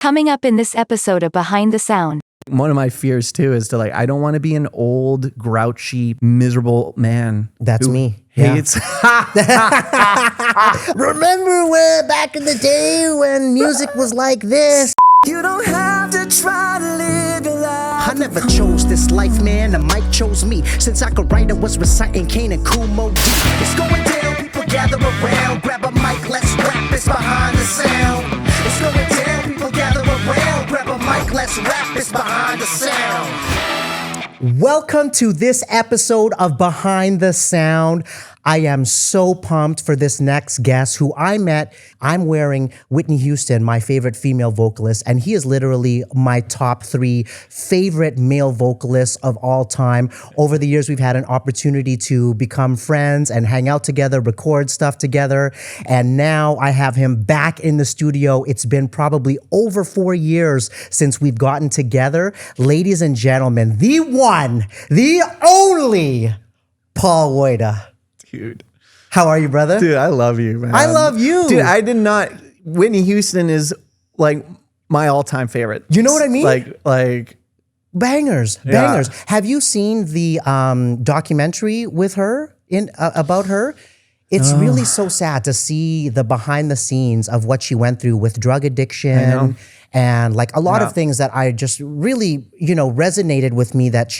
Coming up in this episode of Behind the Sound. One of my fears too is to I don't want to be an old, grouchy, miserable man. That's me. Hates. Remember when back in the day when music was like this? You don't have to try to live your life. I never chose this life, man. The mic chose me. Since I could write, I was reciting Kane and Kumo D. It's going down, people gather around. Grab a mic, let's rap, it's behind the sound. It's going down, people gather around. Grab a mic, let's rap, it's behind the sound. Welcome to this episode of Behind the Sound. I am so pumped for this next guest who I met. I'm wearing Whitney Houston, my favorite female vocalist, and he is literally my top 3 favorite male vocalists of all time. Over the years, we've had an opportunity to become friends and hang out together, record stuff together, and now I have him back in the studio. It's been probably over 4 years since we've gotten together. Ladies and gentlemen, the one, the only Paul Woida. Dude. How are you, brother? Dude, I love you, man. I love you. Dude, I did not... Whitney Houston is like my all-time favorite. You know what I mean? Like bangers. Have you seen the documentary with her about her? It's really so sad to see the behind the scenes of what she went through with drug addiction and like a lot of things that I just really, resonated with me that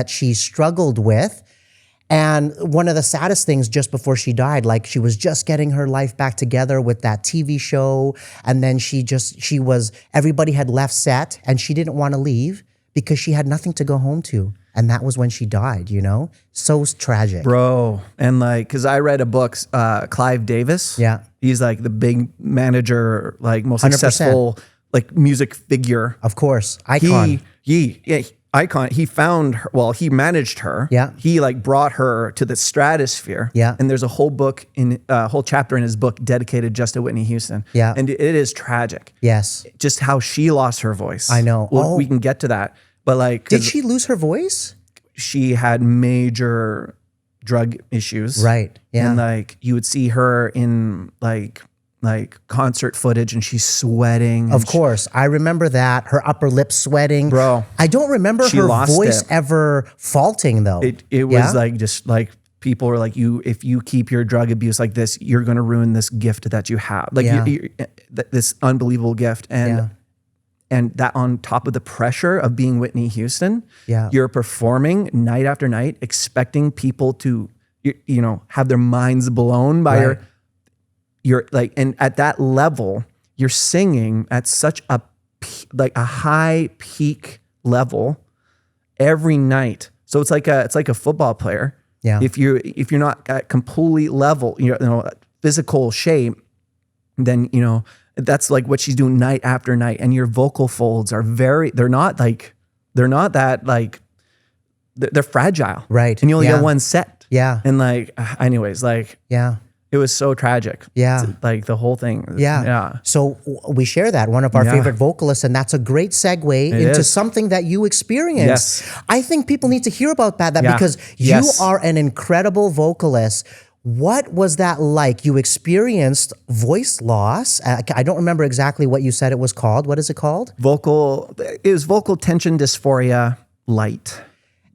she struggled with. And one of the saddest things just before she died, like she was just getting her life back together with that TV show. And then everybody had left set and she didn't want to leave because she had nothing to go home to. And that was when she died, So tragic. Bro. And cause I read a book, Clive Davis. Yeah. He's like the big manager, like most 100%. successful, like music figure. Of course. Icon. Icon. He found her, he managed her. Yeah. He brought her to the stratosphere. Yeah. And there's a whole book whole chapter in his book dedicated just to Whitney Houston. Yeah. And it is tragic. Yes. Just how she lost her voice. I know. We can get to that. But did she lose her voice? She had major drug issues. Right. Yeah. And you would see her in like concert footage and she's sweating. Of course. I remember that. Her upper lip sweating. Bro. I don't remember her voice ever faulting though. It was people were like, if you keep your drug abuse like this, you're going to ruin this gift that you have. This unbelievable gift. And that on top of the pressure of being Whitney Houston, you're performing night after night, expecting people to, have their minds blown by and at that level, you're singing at such a high peak level every night. So it's like a football player. Yeah. If you're not at complete level, physical shape, then that's like what she's doing night after night. And your vocal folds are they're not they're fragile. Right. And you only get one set. Yeah. And yeah. It was so tragic. Yeah. The whole thing. Yeah. So we share that, one of our favorite vocalists, and that's a great segue into something that you experienced. Yes. I think people need to hear about that because you are an incredible vocalist. What was that like? You experienced voice loss. I don't remember exactly what you said it was called. What is it called? It was vocal tension dysphoria light.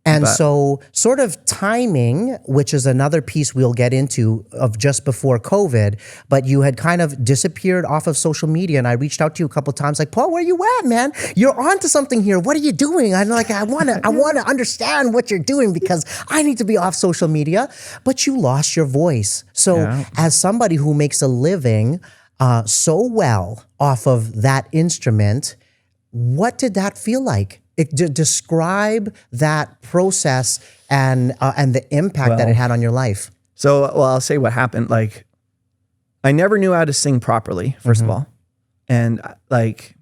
And so sort of timing, which is another piece we'll get into of just before COVID, but you had kind of disappeared off of social media. And I reached out to you a couple of times like, Paul, where you at, man? You're onto something here. What are you doing? I'm like, I want to understand what you're doing because I need to be off social media. But you lost your voice. So as somebody who makes a living so well off of that instrument, what did that feel like? Describe that process and the impact that it had on your life. So, I'll say what happened. I never knew how to sing properly, first of all. And it's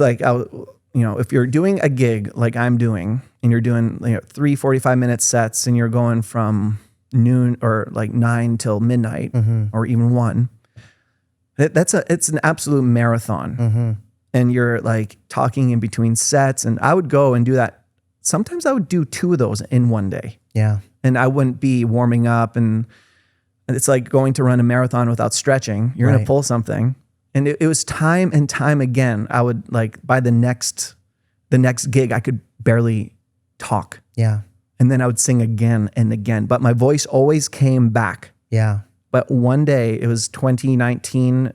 if you're doing a gig like I'm doing and you're doing 3 45-minute sets and you're going from noon or 9 till midnight or even 1, it's an absolute marathon. And you're talking in between sets. And I would go and do that. Sometimes I would do 2 of those in one day. Yeah. And I wouldn't be warming up. And it's like going to run a marathon without stretching. You're going to pull something. And it was time and time again. I would like by the next gig, I could barely talk. Yeah. And then I would sing again and again. But my voice always came back. Yeah. But one day, it was 2019,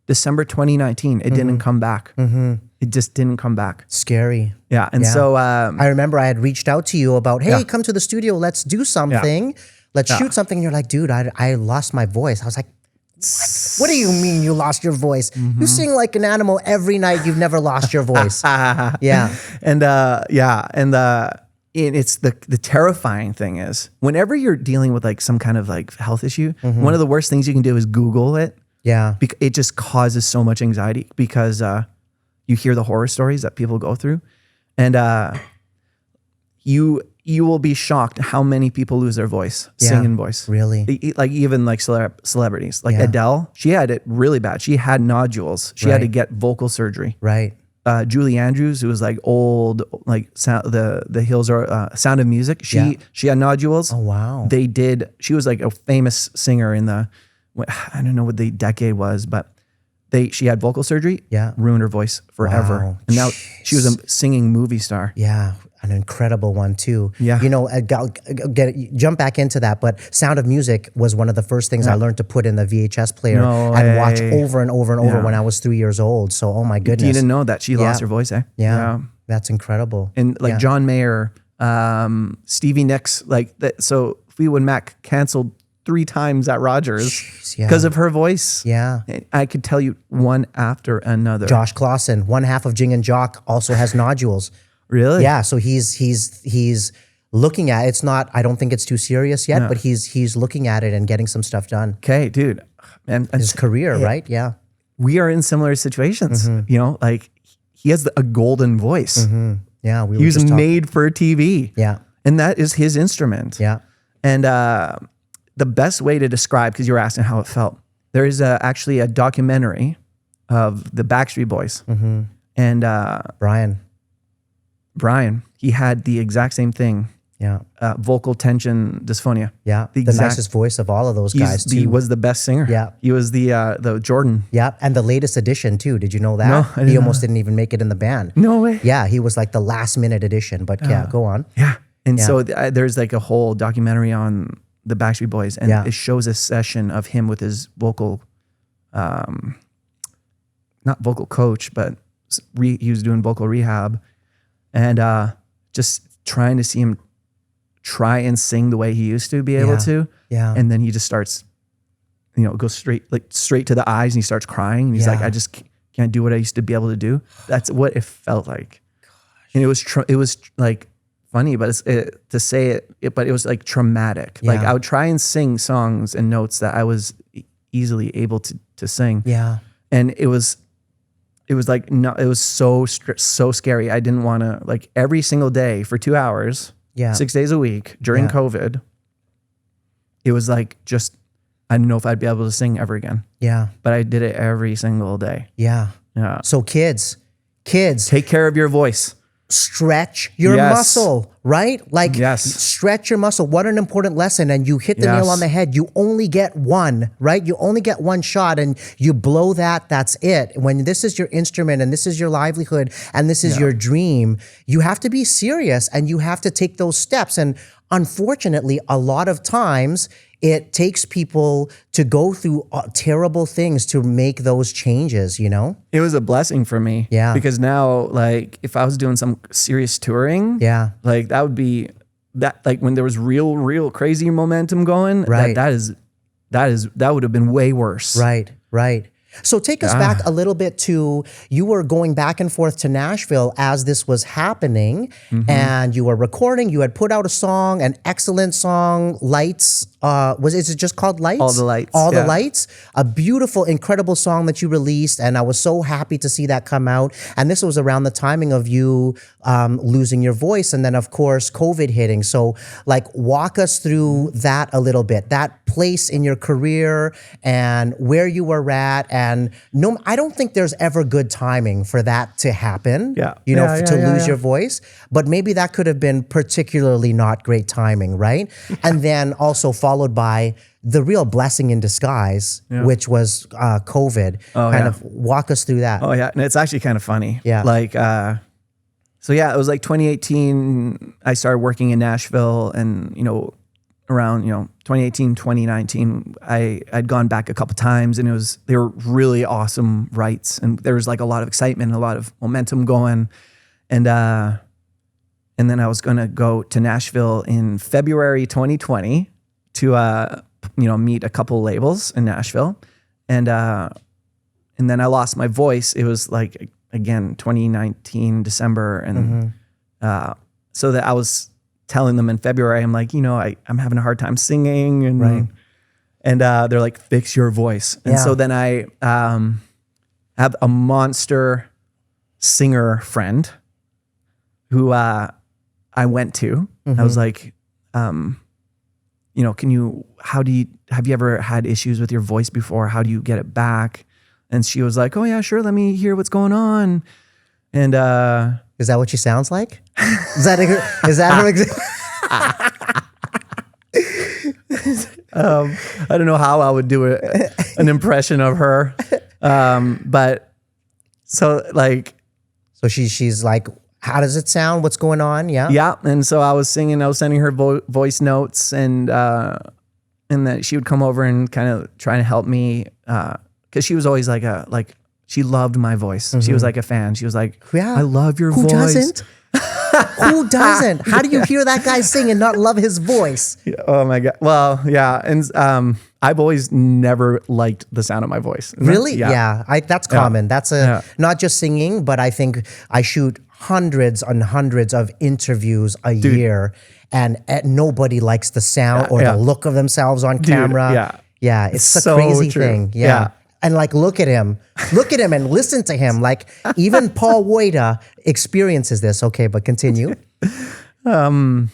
December 2019, it didn't come back. It just didn't come back. Scary. Yeah. And so I remember I had reached out to you about, hey, come to the studio, let's do something. Let's shoot something. And you're like, dude, I lost my voice. I was like, what do you mean you lost your voice? You sing like an animal every night. You've never lost your voice. Yeah. And it's the terrifying thing is whenever you're dealing with like some kind of like health issue, one of the worst things you can do is Google it. Yeah. It just causes so much anxiety because you hear the horror stories that people go through, and you will be shocked how many people lose their voice, singing voice. Really? Like even like celebrities, like Adele, she had it really bad. She had nodules. She had to get vocal surgery. Right. Julie Andrews, who was like old, like the Hills are Sound of Music. She had nodules. Oh wow. She was like a famous singer in the, I don't know what the decade was, but she had vocal surgery. Yeah. Ruined her voice forever. Wow. And now she was a singing movie star. Yeah. An incredible one too. Yeah. You know, jump back into that, but Sound of Music was one of the first things I learned to put in the VHS player and watch over and over and over when I was 3 years old. So, oh my goodness. You didn't know that she lost her voice, eh? Yeah. That's incredible. And like John Mayer, Stevie Nicks, like that. So Fleetwood Mac canceled 3 times at Rogers because of her voice. Yeah. I could tell you one after another. Josh Clausen, one half of Jing and Jock, also has nodules. Really? Yeah. So he's looking at it's not. I don't think it's too serious yet, but he's looking at it and getting some stuff done. Okay, dude. And his career, right? Yeah. We are in similar situations. You know, like he has a golden voice. Yeah. He was made for TV. Yeah. And that is his instrument. Yeah. And the best way to describe, because you were asking how it felt, there is actually a documentary of the Backstreet Boys. And Brian, he had the exact same thing. Yeah. Vocal tension dysphonia. Yeah. The nicest voice of all of those guys too. He was the best singer. Yeah. He was the Jordan. Yeah. And the latest addition too. Did you know that? No, I didn't He almost didn't even make it in the band. No way. Yeah. He was like the last minute addition, but yeah, go on. Yeah. And so there's like a whole documentary on the Backstreet Boys, and it shows a session of him with his vocal, not vocal coach, but he was doing vocal rehab, and just trying to see him try and sing the way he used to be able to. Yeah. And then he just starts, goes straight to the eyes, and he starts crying, and he's like, I just can't do what I used to be able to do. That's what it felt like. Gosh. And it was like funny, but to say it, but it was like traumatic. Yeah. Like I would try and sing songs and notes that I was easily able to sing. Yeah. And it was like, no, it was so scary. I didn't want to, like, every single day for 2 hours, 6 days a week during COVID, it was like, just, I didn't know if I'd be able to sing ever again. Yeah. But I did it every single day. Yeah. Yeah. So kids, take care of your voice. Stretch your muscle, right? Like stretch your muscle. What an important lesson. And you hit the nail on the head. You only get one, right? You only get one shot, and you blow that's it. When this is your instrument and this is your livelihood and this is your dream, you have to be serious and you have to take those steps. And unfortunately, a lot of times it takes people to go through terrible things to make those changes, It was a blessing for me. Yeah. Because now, like, if I was doing some serious touring, like that would be that, like when there was real crazy momentum going, right. That would have been way worse. Right. So take us back a little bit to, you were going back and forth to Nashville as this was happening, and you were recording. You had put out a song, an excellent song, Lights. Is it just called Lights? All the Lights. All the Lights. A beautiful, incredible song that you released, and I was so happy to see that come out. And this was around the timing of you losing your voice, and then of course COVID hitting. So like, walk us through that a little bit, that place in your career and where you were at, And no, I don't think there's ever good timing for that to happen. Yeah. You know, Yeah, to yeah, lose yeah. your voice. But maybe that could have been particularly not great timing, right? And then also followed by the real blessing in disguise, which was COVID. Kind of walk us through that. Oh yeah, and it's actually kind of funny. Yeah. Like, so yeah, it was like 2018. I started working in Nashville, and around 2018, 2019, I'd gone back a couple times, and they were really awesome rights, and there was like a lot of excitement, a lot of momentum going, and then I was gonna go to Nashville in February 2020 to meet a couple labels in Nashville, and then I lost my voice. It was like, again, 2019 December, and so that I was telling them in February, I'm like, I'm having a hard time singing, and they're like, fix your voice. And so then I have a monster singer friend who I went to. I was like, have you ever had issues with your voice before? How do you get it back? And she was like, oh yeah, sure. Let me hear what's going on. And is that what she sounds like? Is that her example? I don't know how I would do an impression of her. But so like, so she's like, how does it sound? What's going on? Yeah. Yeah. And so I was singing, I was sending her voice notes, and that she would come over and kind of try to help me. Cause she was always like she loved my voice. She was like a fan. She was like, I love your voice. Who doesn't? Who doesn't? How do you hear that guy sing and not love his voice? Oh my God. Well, yeah. And I've always never liked the sound of my voice. Really? Yeah. That's common. That's not just singing, but I think I shoot hundreds and hundreds of interviews a year, and nobody likes the sound or the look of themselves on camera. Yeah. It's a so crazy true. thing. Yeah. And like, look at him and listen to him. Like, even Paul Woida experiences this. Okay, but continue. So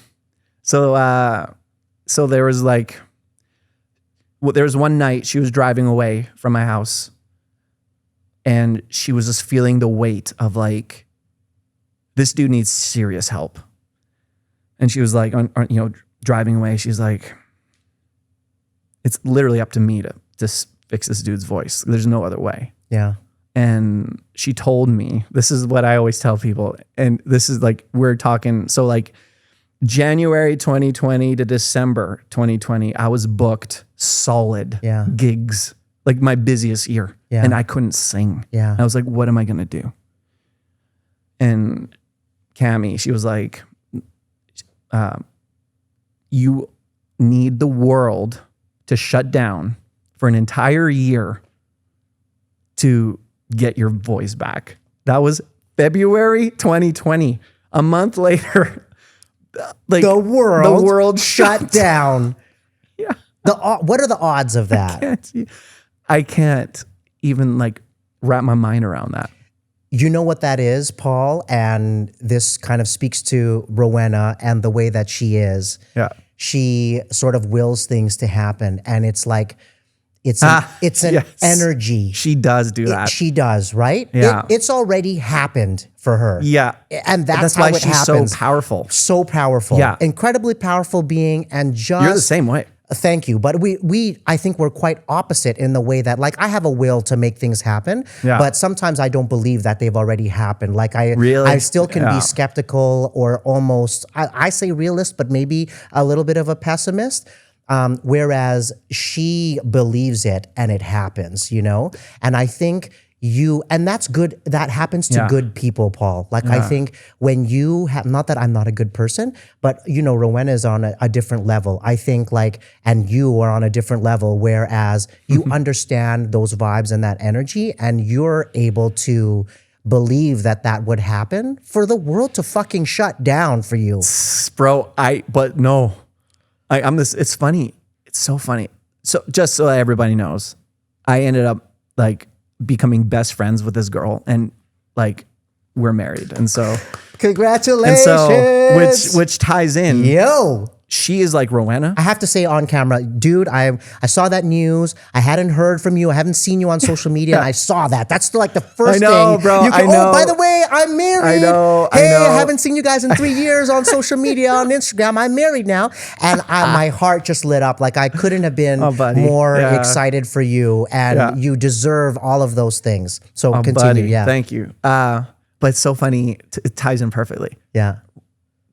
there was there was one night she was driving away from my house, and she was just feeling the weight of like, this dude needs serious help. And she was like, driving away, she's like, it's literally up to me to just fix this dude's voice. There's no other way. Yeah. And she told me, this is what I always tell people, and this is like, we're talking, so like January 2020 to December 2020, I was booked solid gigs, like my busiest year, and I couldn't sing. Yeah. I was like, what am I gonna do? And Cammie, she was like, you need the world to shut down for an entire year to get your voice back. That was February 2020. A month later, like the world shut down. Yeah. What are the odds of that? I can't even like wrap my mind around that. You know what that is, Paul? And this kind of speaks to Rowena and the way that she is. Yeah. She sort of wills things to happen. And it's like, it's an energy. She does do that. She does, right? Yeah. It's already happened for her. Yeah. And that's how why it she's happens. so powerful. So powerful. Yeah. Incredibly powerful being, and just... You're the same way. Thank you. But I think we're quite opposite in the way that, like, I have a will to make things happen, but sometimes I don't believe that they've already happened. Like, I still can be skeptical, or almost, I say realist, but maybe a little bit of a pessimist. Whereas she believes it and it happens, And I think and that's good. That happens to good people, Paul. Like, I think when you have, not that I'm not a good person, but Rowena is on a different level. I think and you are on a different level, whereas you understand those vibes and that energy, and you're able to believe that would happen for the world to fucking shut down for you. Bro, I'm this, it's funny. It's so funny. So just so everybody knows, I ended up becoming best friends with this girl, and we're married. And so congratulations. And so which ties in. Yo. she is like Rowena. I have to say on camera, dude, I saw that news. I hadn't heard from you. I haven't seen you on social media. And I saw that. That's like the first I know, thing. bro. You I know. Oh, by the way, I'm married. I know. Hey, I know. I haven't seen you guys in 3 years on social media, on Instagram. I'm married now. And my heart just lit up. Like I couldn't have been buddy. more Yeah. excited for you. And Yeah. you deserve all of those things. So continue. Buddy, Yeah. thank you. But it's so funny. It ties in perfectly. Yeah.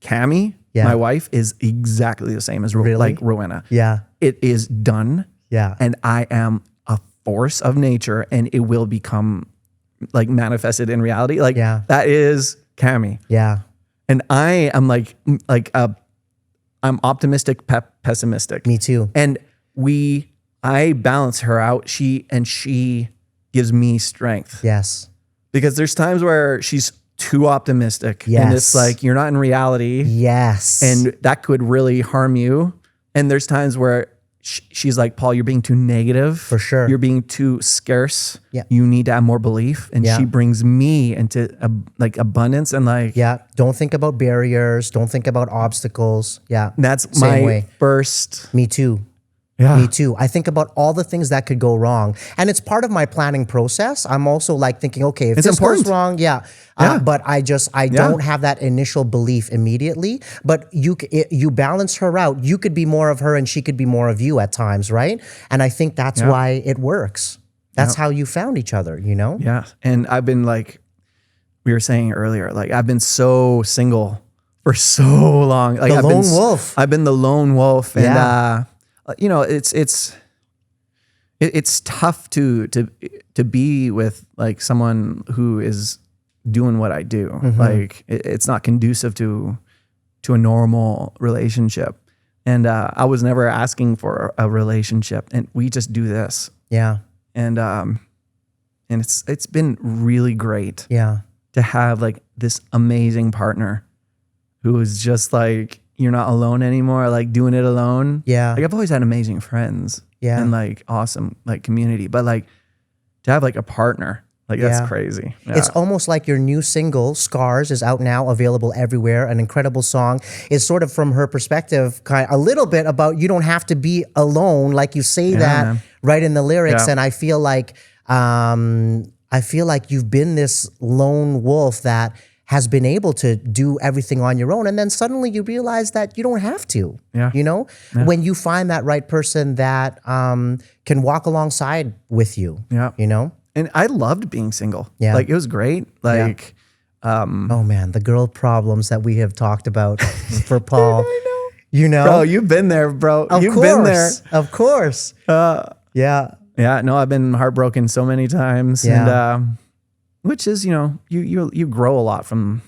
Cammie, Yeah. my wife, is exactly the same as Really? like Rowena. Yeah. It is done. Yeah. And I am a force of nature, and it will become like manifested in reality. Like Yeah. that is Cammie. Yeah. And I am I'm optimistic, pessimistic. Me too. And I balance her out. She gives me strength. Yes. Because there's times where she's too optimistic. And it's Yes. like, you're not in reality. Yes. And that could really harm you. And there's times where she's like, Paul, you're being too negative. For sure. You're being too scarce. Yeah. You need to have more belief. And Yeah. she brings me into like abundance and like, Yeah. Don't think about barriers. Don't think about obstacles. Yeah. that's Same my way. first. Me too. Yeah. Me too. I think about all the things that could go wrong. And it's part of my planning process. I'm also like thinking, okay, if It's this important. goes wrong, yeah. Yeah. But I don't have that initial belief immediately. But you balance her out. You could be more of her and she could be more of you at times, right? And I think that's why it works. That's how you found each other, you know? Yeah. And I've been like, we were saying earlier, like I've been so single for so long. Like The I've lone been, wolf. I've been the lone wolf. And, Yeah. you know, it's tough to be with like someone who is doing what I do. Mm-hmm. Like it's not conducive to a normal relationship. And I was never asking for a relationship, and we just do this. Yeah. And it's been really great Yeah. to have like this amazing partner who is just like, you're not alone anymore, like doing it alone. Yeah. Like I've always had amazing friends Yeah. and like awesome like community, but like to have like a partner, like that's Yeah. crazy. Yeah. It's almost like your new single, Scars, is out now, available everywhere. An incredible song. Is sort of from her perspective, kind a little bit about you don't have to be alone. Like you say that man. right in the lyrics. Yeah. And I feel like you've been this lone wolf that has been able to do everything on your own. And then suddenly you realize that you don't have to, Yeah. you know, when you find that right person that can walk alongside with you, Yeah. you know? And I loved being single. Yeah. Like it was great. Like, Oh man, the girl problems that we have talked about for Paul. You know? bro, you've been there, bro. Of You've course. been there. Of course. Yeah. Yeah, no, I've been heartbroken so many times. Yeah. And which is, you know, you grow a lot from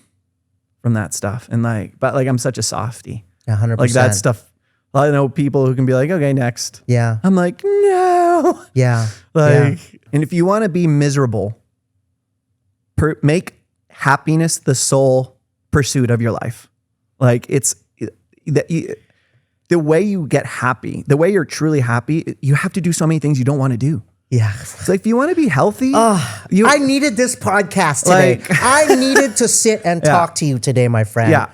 that stuff. And like, but like I'm such a softie. 100%. Like that stuff. I know people who can be like, okay, next. Yeah. I'm like, no. Yeah. Like, and if you want to be miserable, make happiness the sole pursuit of your life. Like it's the way you get happy, the way you're truly happy, you have to do so many things you don't want to do. Yeah. So if you want to be healthy, I needed this podcast today. Like- I needed to sit and talk to you today, my friend. yeah,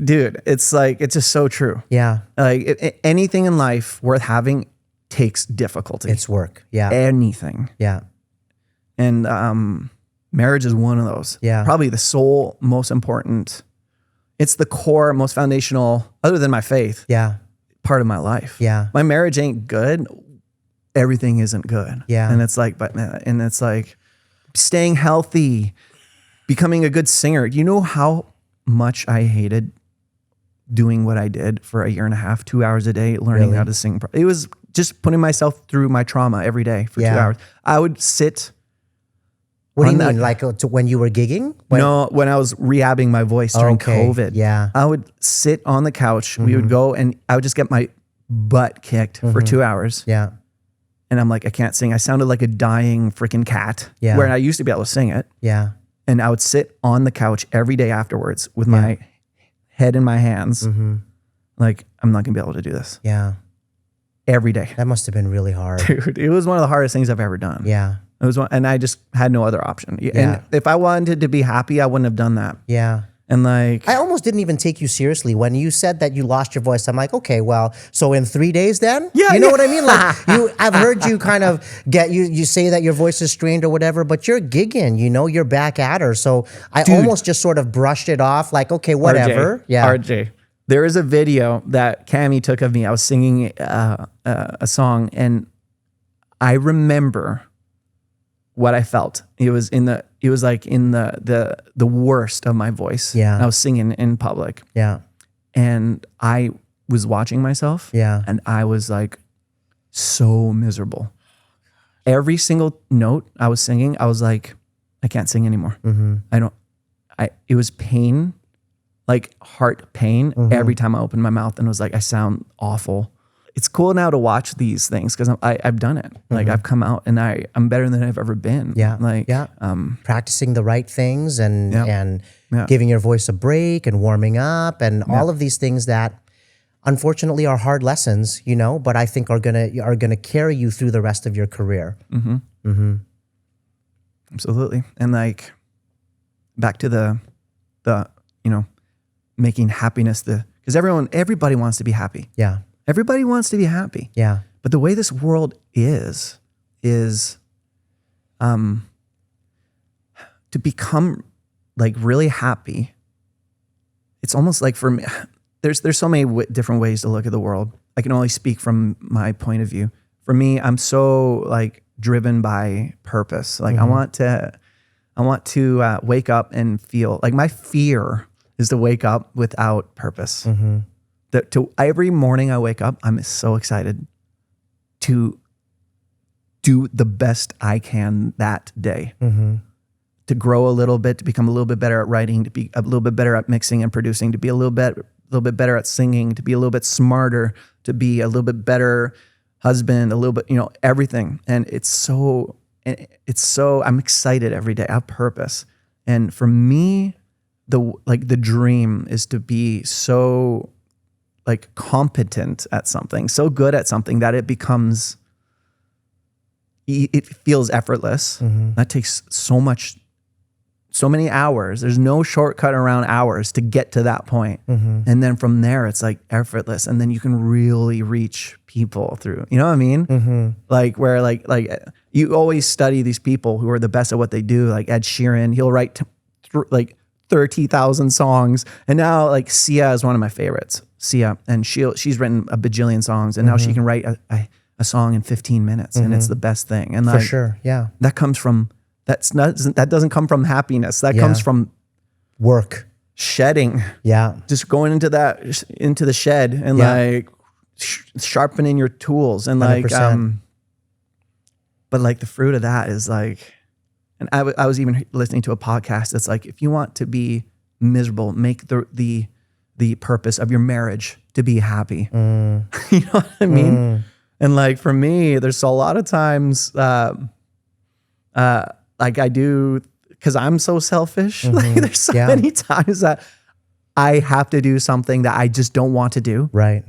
dude, it's like, it's just so true. Yeah. Like anything in life worth having takes difficulty. It's work. Yeah. anything. Yeah. And marriage is one of those. Yeah. Probably the sole most important. It's the core, most foundational, other than my faith, Yeah. part of my life. Yeah. My marriage ain't good. Everything isn't good. Yeah. And it's like, staying healthy, becoming a good singer. You know how much I hated doing what I did for a year and a half, 2 hours a day, learning Really? how to sing. It was just putting myself through my trauma every day for 2 Yeah. hours. I would sit. What do you On that- mean? Like to when you were gigging? when I was rehabbing my voice during COVID. Yeah. I would sit on the couch. We would go and I would just get my butt kicked for 2 hours. Yeah. And I'm like, I can't sing. I sounded like a dying freaking cat. Yeah. Where I used to be able to sing it. Yeah. And I would sit on the couch every day afterwards with my head in my hands. Like, I'm not gonna be able to do this Yeah. every day. That must have been really hard. Dude, it was one of the hardest things I've ever done. Yeah. It was one, and I just had no other option. Yeah. And if I wanted to be happy, I wouldn't have done that. Yeah. And like, I almost didn't even take you seriously when you said that you lost your voice. I'm like, okay, well, so in 3 days then? Yeah, you know yeah. what I mean? Like I've heard you kind of you say that your voice is strained or whatever, but you're gigging, you're back at her. So I almost just sort of brushed it off like, okay, whatever. RJ. There is a video that Cammie took of me. I was singing a song, and I remember what I felt. It was like in the worst of my voice. Yeah. And I was singing in public. Yeah. And I was watching myself. Yeah. And I was like so miserable. Every single note I was singing, I was like, I can't sing anymore. It was pain, like heart pain every time I opened my mouth, and it was like, I sound awful. It's cool now to watch these things because I've done it. Like I've come out and I'm better than I've ever been. Yeah. Like, Practicing the right things and giving your voice a break and warming up and all of these things that unfortunately are hard lessons, but I think are gonna carry you through the rest of your career. Absolutely. And like back to the making happiness because everybody wants to be happy. Yeah. Everybody wants to be happy. Yeah. But the way this world is to become like really happy. It's almost like for me, there's so many different ways to look at the world. I can only speak from my point of view. For me, I'm so like driven by purpose. Like I want to wake up and feel like my fear is to wake up without purpose. Every morning I wake up, I'm so excited to do the best I can that day. To grow a little bit, to become a little bit better at writing, to be a little bit better at mixing and producing, to be a little bit better at singing, to be a little bit smarter, to be a little bit better husband, a little bit, everything. And it's so I'm excited every day. I have purpose. And for me, the dream is to be so like competent at something, so good at something that it feels effortless. That takes so many hours. There's no shortcut around hours to get to that point. And then from there, it's like effortless. And then you can really reach people through, you know what I mean? Like where like you always study these people who are the best at what they do. Like Ed Sheeran, he'll write like 30,000 songs. And now like Sia is one of my favorites. Sia, and she's written a bajillion songs, and now she can write a song in 15 minutes, and it's the best thing. And for sure, yeah, that doesn't come from happiness. That comes from work, shedding. Yeah, just going into the shed and like sharpening your tools and like 100%. But like the fruit of that is like, and I was even listening to a podcast that's like, if you want to be miserable, make the purpose of your marriage to be happy. You know what I mean? And like for me, there's a lot of times like I do, because I'm so selfish. Like there's so many times that I have to do something that I just don't want to do. Right.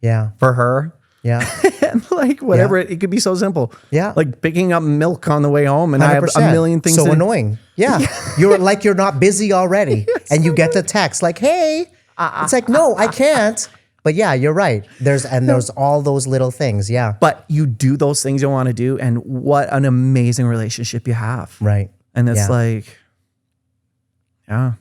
Yeah. For her. Yeah. And like whatever, it could be so simple. Yeah. Like picking up milk on the way home, and 100%. I have a million things. So annoying. Yeah. You're not busy already. And you get the text like, hey, it's like, no, I can't. But yeah, you're right. There's all those little things. Yeah. But you do those things you want to do, and what an amazing relationship you have. Right. And it's like, yeah.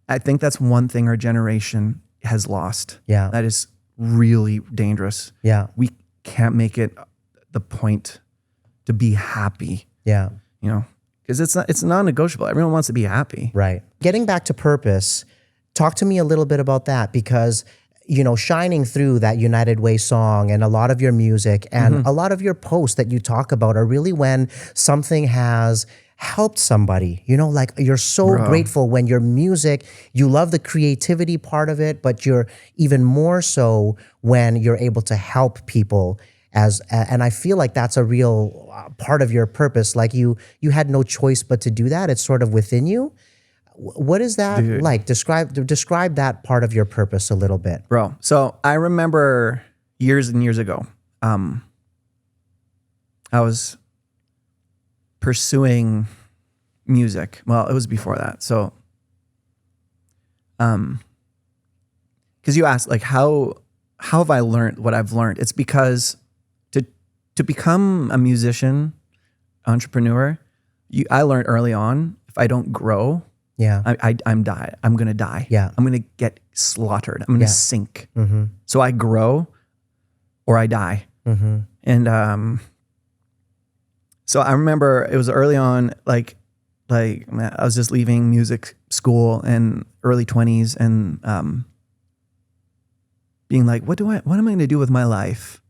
I think that's one thing our generation has lost. Yeah. That is really dangerous. Yeah. We can't make it the point to be happy. Yeah. Because it's non-negotiable. Everyone wants to be happy. Right. Getting back to purpose, talk to me a little bit about that, because shining through that United Way song and a lot of your music and a lot of your posts that you talk about are really when something has helped somebody, like you're so grateful when your music, you love the creativity part of it, but you're even more so when you're able to help people and I feel like that's a real part of your purpose. Like you had no choice but to do that. It's sort of within you. What is that like? Describe that part of your purpose a little bit. Bro. So I remember years and years ago, I was pursuing music. Well, it was before that. So because you asked like how have I learned what I've learned? It's because to become a musician, entrepreneur, I learned early on, if I don't grow, I'm gonna die. Yeah. I'm gonna get slaughtered. I'm gonna sink. So I grow or I die. And so I remember it was early on, like man, I was just leaving music school in early 20s and being like, what am I gonna do with my life?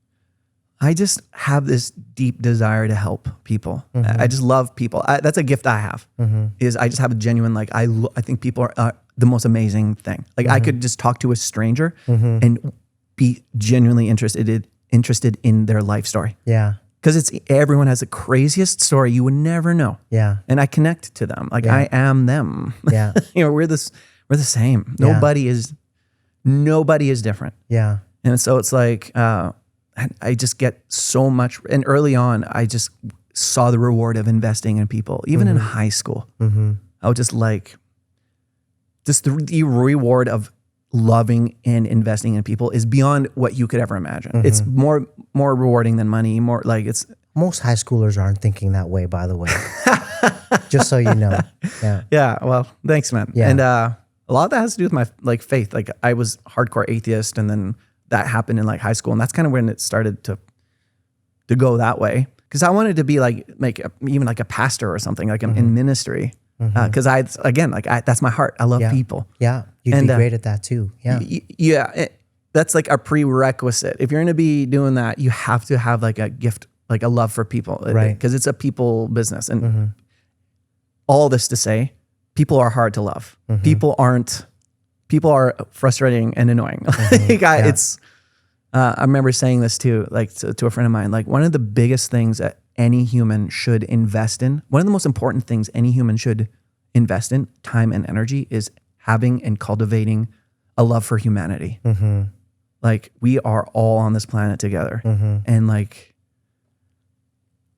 I just have this deep desire to help people. I just love people. That's a gift I have. Is I just have a genuine like I think people are the most amazing thing. Like I could just talk to a stranger and be genuinely interested in their life story. Yeah. Because everyone has the craziest story you would never know. Yeah. And I connect to them. Like I am them. Yeah. We're the same. Nobody is different. Yeah. And so it's like I just get so much. And early on, I just saw the reward of investing in people. Even in high school, I was just like, the reward of loving and investing in people is beyond what you could ever imagine. It's more rewarding than money. More like it's. Most high schoolers aren't thinking that way, by the way. Just so you know. Yeah. Yeah. Well, thanks, man. Yeah. And a lot of that has to do with my like faith. Like I was hardcore atheist, and then that happened in like high school, and that's kind of when it started to go that way. Because I wanted to be even like a pastor or something, like in ministry. Because that's my heart. I love people. Yeah, you'd be great at that too. Yeah, that's like a prerequisite. If you're going to be doing that, you have to have like a gift, like a love for people, right? Because it's a people business. And all this to say, people are hard to love. People are frustrating and annoying. I remember saying this too, like to a friend of mine, like one of the biggest things that any human should invest in, one of the most important things any human should invest in, time and energy, is having and cultivating a love for humanity. Like we are all on this planet together. And like,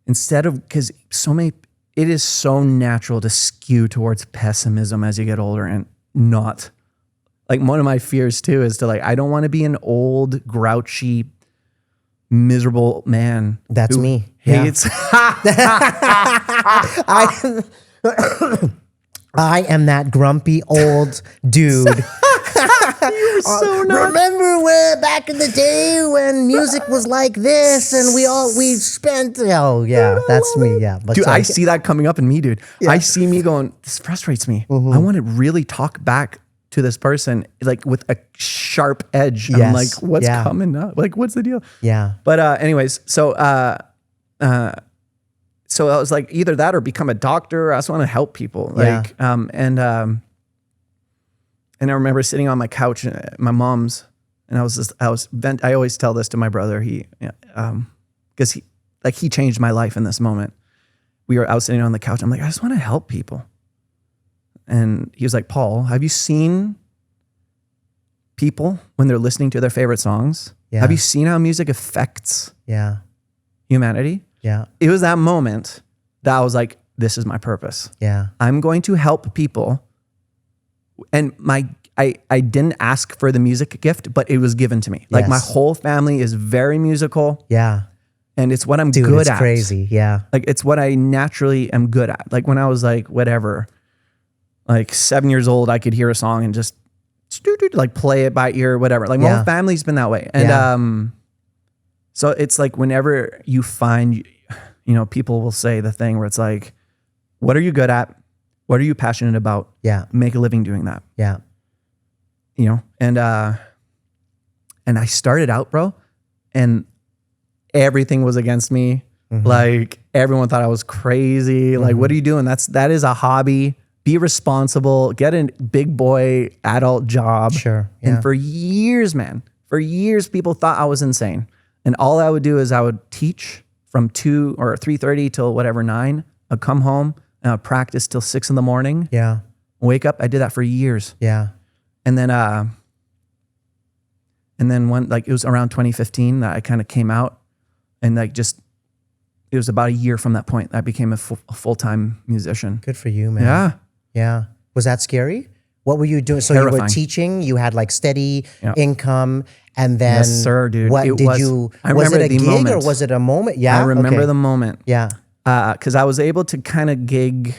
instead of, because it is so natural to skew towards pessimism as you get older and not. Like one of my fears too is to like, I don't want to be an old, grouchy, miserable man. That's me. Hates. I am that grumpy old dude. You were so not. Remember when back in the day when music was like this and we spent, that's me. Yeah. But Dude, I see that coming up in me, dude. Yeah. I see me going, this frustrates me. I want to really talk back to this person like with a sharp edge. Yes. I'm like, what's coming up? Like, what's the deal? Yeah. But anyways, so I was like, either that or become a doctor. I just want to help people. Like, and I remember sitting on my couch at my mom's, and I always tell this to my brother. Because he changed my life in this moment. I was sitting on the couch. I'm like, I just want to help people. And he was like, Paul, have you seen people when they're listening to their favorite songs? Yeah. Have you seen how music affects humanity? Yeah. It was that moment that I was like, this is my purpose. Yeah. I'm going to help people. And I didn't ask for the music gift, but it was given to me. Like my whole family is very musical. Yeah. And it's what I'm good at. Crazy. Yeah. Like it's what I naturally am good at. Like when I was like, whatever, like 7 years old, I could hear a song and just like play it by ear, whatever. Like my whole family's been that way. And so it's like whenever you find, people will say the thing where it's like, what are you good at? What are you passionate about? Yeah. Make a living doing that. Yeah. And I started out, bro, and everything was against me. Like everyone thought I was crazy. Like, what are you doing? That is a hobby. Be responsible, get a big boy adult job. Sure. Yeah. And for years, people thought I was insane. And all I would do is I would teach from 2 or 3:30 till whatever 9. I'd come home and I'd practice till 6 a.m. Yeah. Wake up. I did that for years. Yeah. And then one, like it was around 2015 that I kind of came out, and like it was about a year from that point that I became a full-time musician. Good for you, man. Yeah. Yeah. Was that scary What were you doing? So you were Terrifying. teaching, you had like steady Yeah. income, and then Yes, sir, dude. what It did was- you, I was it remember a the gig or moment. was it a moment? Yeah. I remember Okay. the moment. Yeah. Because I was able to kind of gig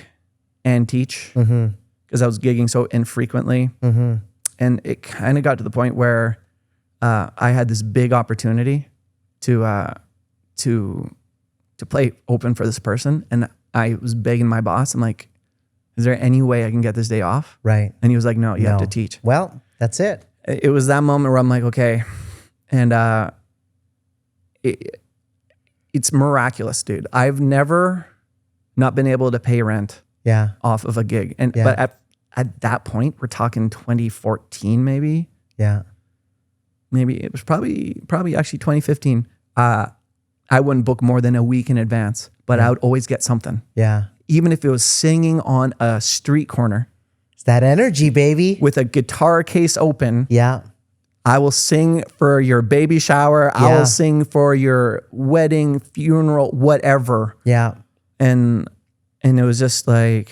and teach because I was gigging so infrequently. And it kind of got to the point where I had this big opportunity to play open for this person. And I was begging my boss, I'm like, is there any way I can get this day off? Right. And he was like, no, you have No. to teach. Well, that's it. It was that moment where I'm like, okay. And it's miraculous, dude. I've never not been able to pay rent Yeah. off of a gig. And Yeah. but at that point, we're talking 2014 maybe. Yeah. Maybe it was probably actually 2015. I wouldn't book more than a week in advance, but I would always get something. Yeah. Even if it was singing on a street corner It's that energy, baby. with a guitar case open. Yeah. I will sing for your baby shower. I Yeah. will sing for your wedding, funeral, whatever. Yeah. And it was just like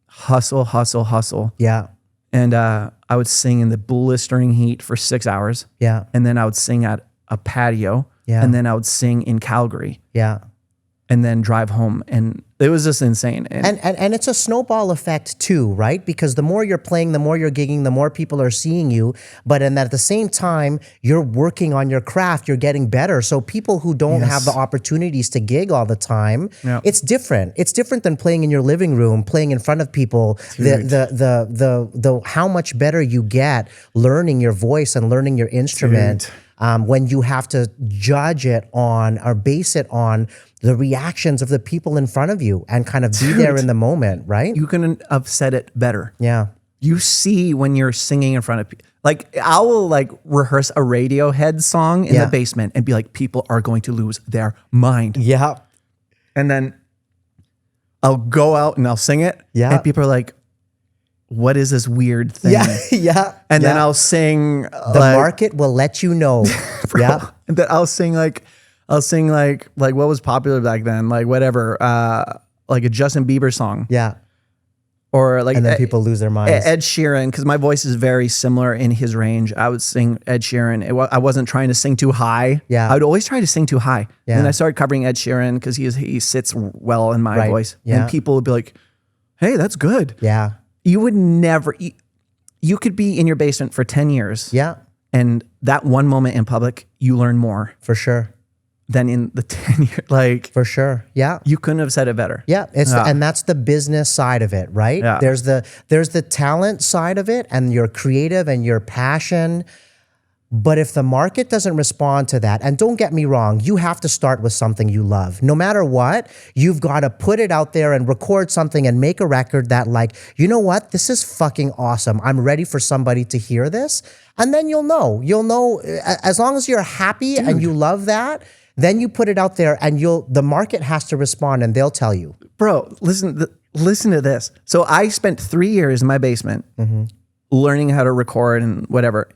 hustle, hustle, hustle. Yeah. And I would sing in the blistering heat for 6 hours. Yeah. And then I would sing at a patio. Yeah. And then I would sing in Calgary Yeah. and then drive home. And it was just insane. And it's a snowball effect too, right? Because the more you're playing, the more you're gigging, the more people are seeing you. But and at the same time, you're working on your craft, you're getting better. So people who don't have the opportunities to gig all the time, it's different. It's different than playing in your living room, playing in front of people. The how much better you get learning your voice and learning your instrument. When you have to judge it on or base it on the reactions of the people in front of you and kind of be there in the moment, right? you couldn't have said it better. Yeah. You see when you're singing in front of people. Like I will like rehearse a Radiohead song in Yeah. the basement and be like, people are going to lose their mind. Yeah. And then I'll go out and I'll sing it. Yeah. And people are like, what is this weird thing? Yeah. Yeah. And then Yeah. I'll sing the market will let you know. Yeah. And then I'll sing like what was popular back then, like whatever, like a Justin Bieber song. Yeah. Or like And then people lose their minds. Ed Sheeran, because my voice is very similar in his range. I would sing Ed Sheeran. I wasn't trying to sing too high. Yeah. I would always try to sing too high. Yeah. And then I started covering Ed Sheeran because he sits well in my Right. voice. Yeah. And people would be like, hey, that's good. Yeah. You would never, you could be in your basement for 10 years. Yeah. And that one moment in public, you learn more For sure. than in the 10 years. Like, For sure. Yeah. you couldn't have said it better. Yeah, and that's the business side of it, right? Yeah. There's the talent side of it and your creative and your passion. But if the market doesn't respond to that, and don't get me wrong, you have to start with something you love. No matter what, you've got to put it out there and record something and make a record that like, you know what? This is fucking awesome. I'm ready for somebody to hear this. And then you'll know. You'll know as long as you're happy and you love that, then you put it out there and the market has to respond and they'll tell you. Bro, listen to this. So I spent 3 years in my basement learning how to record and whatever.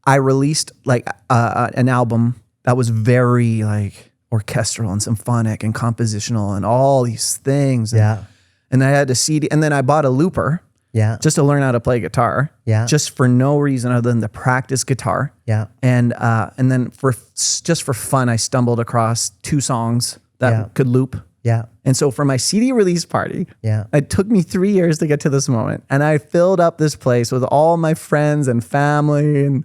I released like an album that was very like orchestral and symphonic and compositional and all these things. Yeah. And I had a CD, and then I bought a looper Yeah. just to learn how to play guitar. Yeah. Just for no reason other than to practice guitar. Yeah. And then for fun, I stumbled across 2 songs that Yeah. could loop. Yeah. And so for my CD release party, Yeah. it took me 3 years to get to this moment. And I filled up this place with all my friends and family.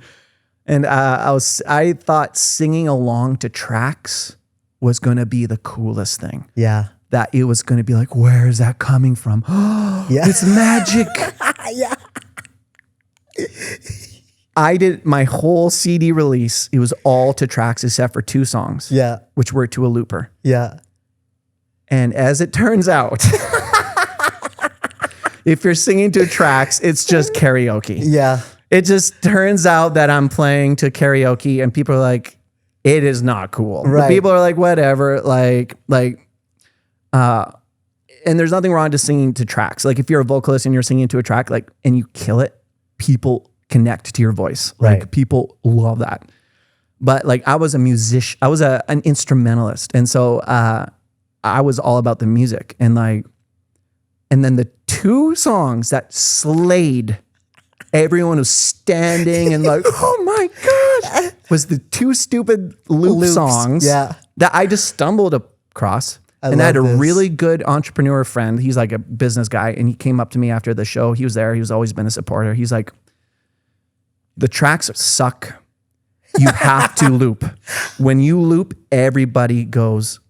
And I thought singing along to tracks was going to be the coolest thing. Yeah. That it was going to be like, where is that coming from? Yeah. It's magic. Yeah. I did my whole CD release. It was all to tracks except for 2 songs, Yeah. which were to a looper. Yeah. And as it turns out, if you're singing to tracks, it's just karaoke. Yeah. It just turns out that I'm playing to karaoke and people are like, it is not cool. But Right. people are like, whatever. And there's nothing wrong to singing to tracks. Like if you're a vocalist and you're singing to a track, like, and you kill it, people connect to your voice. Like Right. people love that. But like I was a musician, I was an instrumentalist. And so I was all about the music and then the 2 songs that slayed everyone was standing and like, oh my gosh, was the two stupid loop songs that I just stumbled across. And I had a really good entrepreneur friend. He's like a business guy. And he came up to me after the show. He was there. He's always been a supporter. He's like, the tracks suck. You have to loop. When you loop, everybody goes.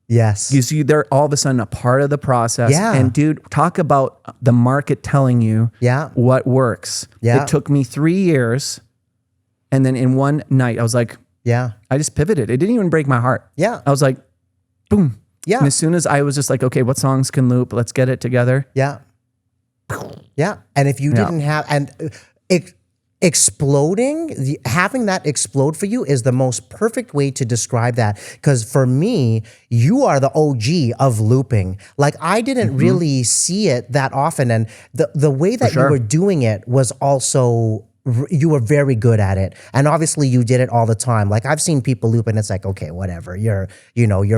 Yes. You see, they're all of a sudden a part of the process. Yeah. And dude, talk about the market telling you what works. Yeah. It took me 3 years. And then in one night, I was like, I just pivoted. It didn't even break my heart. Yeah. I was like, boom. Yeah. And as soon as I was just like, okay, what songs can loop? Let's get it together. Yeah. Yeah. And if you didn't have, exploding, having that explode for you is the most perfect way to describe that. Because for me, you are the OG of looping. Like I didn't really see it that often. And the way that you were doing it was also, you were very good at it. And obviously you did it all the time. Like I've seen people loop and it's like, okay, whatever. You're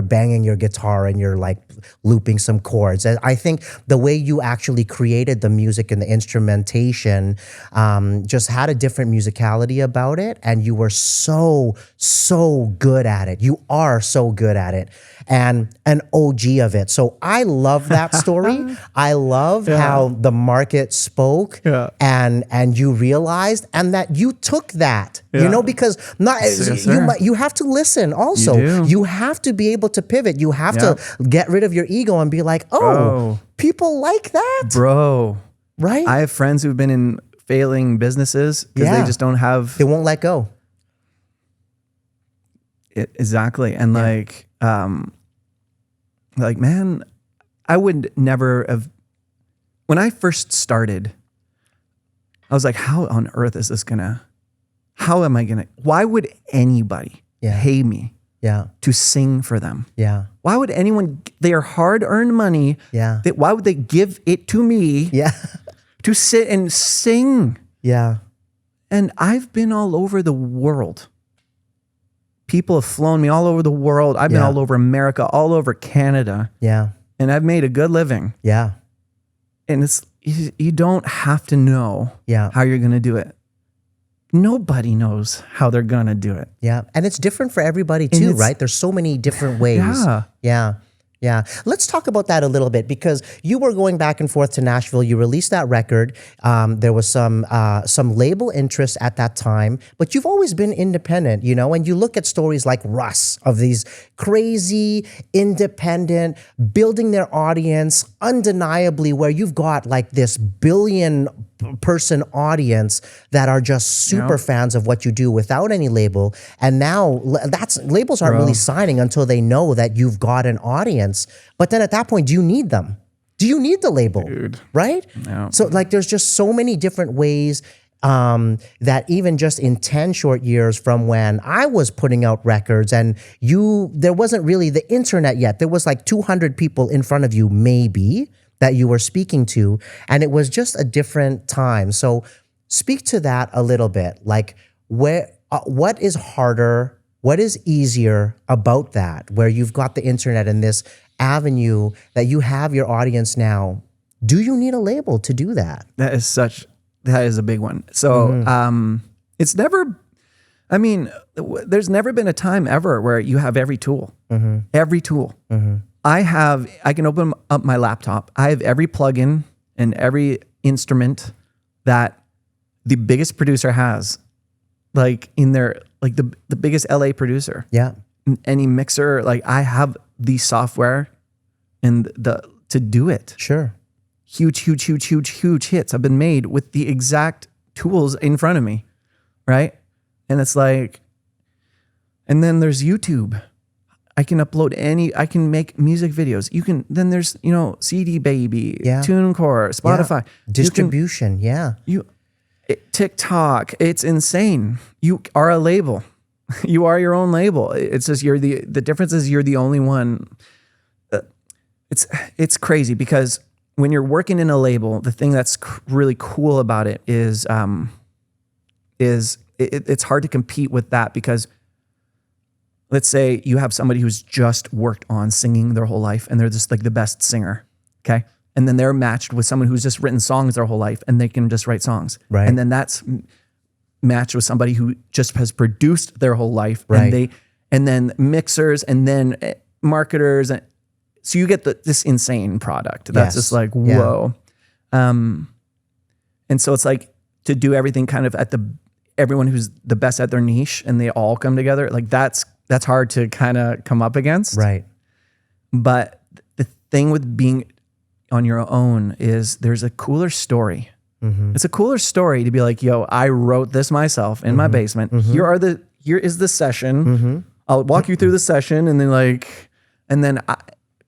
banging your guitar and you're like looping some chords. And I think the way you actually created the music and the instrumentation just had a different musicality about it. And you were so good at it. You are so good at it. And an OG of it. So I love that story. I love how the market spoke and you realized and that you took that, because you have to listen also. You have to be able to pivot. You have to get rid of your ego and be like, people like that. Bro. Right? I have friends who've been in failing businesses because they just don't have. They won't let go. Exactly. And man, I would never have, when I first started, I was like, how on earth is this why would anybody pay me to sing for them? Yeah. Why would anyone, their hard-earned money, why would they give it to me to sit and sing? Yeah. And I've been all over the world. People have flown me all over the world. I've been all over America, all over Canada. Yeah. And I've made a good living. Yeah. And you don't have to know how you're going to do it. Nobody knows how they're going to do it. Yeah. And it's different for everybody too, right? There's so many different ways. Yeah. Yeah. Let's talk about that a little bit because you were going back and forth to Nashville. You released that record. There was some label interest at that time, but you've always been independent, and you look at stories like Russ of these crazy, independent, building their audience undeniably where you've got like this billion-person audience that are just super fans of what you do without any label. And now labels aren't really signing until they know that you've got an audience. But then at that point, do you need them? Do you need the label? Dude. Right? No. So like there's just so many different ways that even just in 10 short years from when I was putting out records and there wasn't really the internet yet. There was like 200 people in front of you maybe that you were speaking to. And it was just a different time. So speak to that a little bit. Like what is harder? What is easier about that, where you've got the internet and this avenue that you have your audience now? Do you need a label to do that? That is a big one. So it's never, there's never been a time ever where you have every tool, every tool. I can open up my laptop. I have every plugin and every instrument that the biggest producer has, like in their, like the biggest LA producer. Yeah. Any mixer, like I have the software and to do it. Sure. Huge hits have been made with the exact tools in front of me. Right. And it's like, and then there's YouTube. I can upload I can make music videos. Then there's, CD Baby, TuneCore, Spotify. Distribution. TikTok. It's insane. You are a label. You are your own label. It's just the difference is you're the only one. It's crazy because when you're working in a label, the thing that's really cool about it is it's hard to compete with that because let's say you have somebody who's just worked on singing their whole life and they're just like the best singer. Okay. and then they're matched with someone who's just written songs their whole life and they can just write songs. Right. And then that's matched with somebody who just has produced their whole life. Right. And then mixers and then marketers. And so you get this insane product. That's just like, whoa. And so it's like to do everything kind of everyone who's the best at their niche and they all come together. Like that's hard to kind of come up against. Right. But the thing with being on your own is there's a cooler story. Mm-hmm. It's a cooler story to be like, yo, I wrote this myself in my basement. Mm-hmm. Here is the session. Mm-hmm. I'll walk you through the session, and then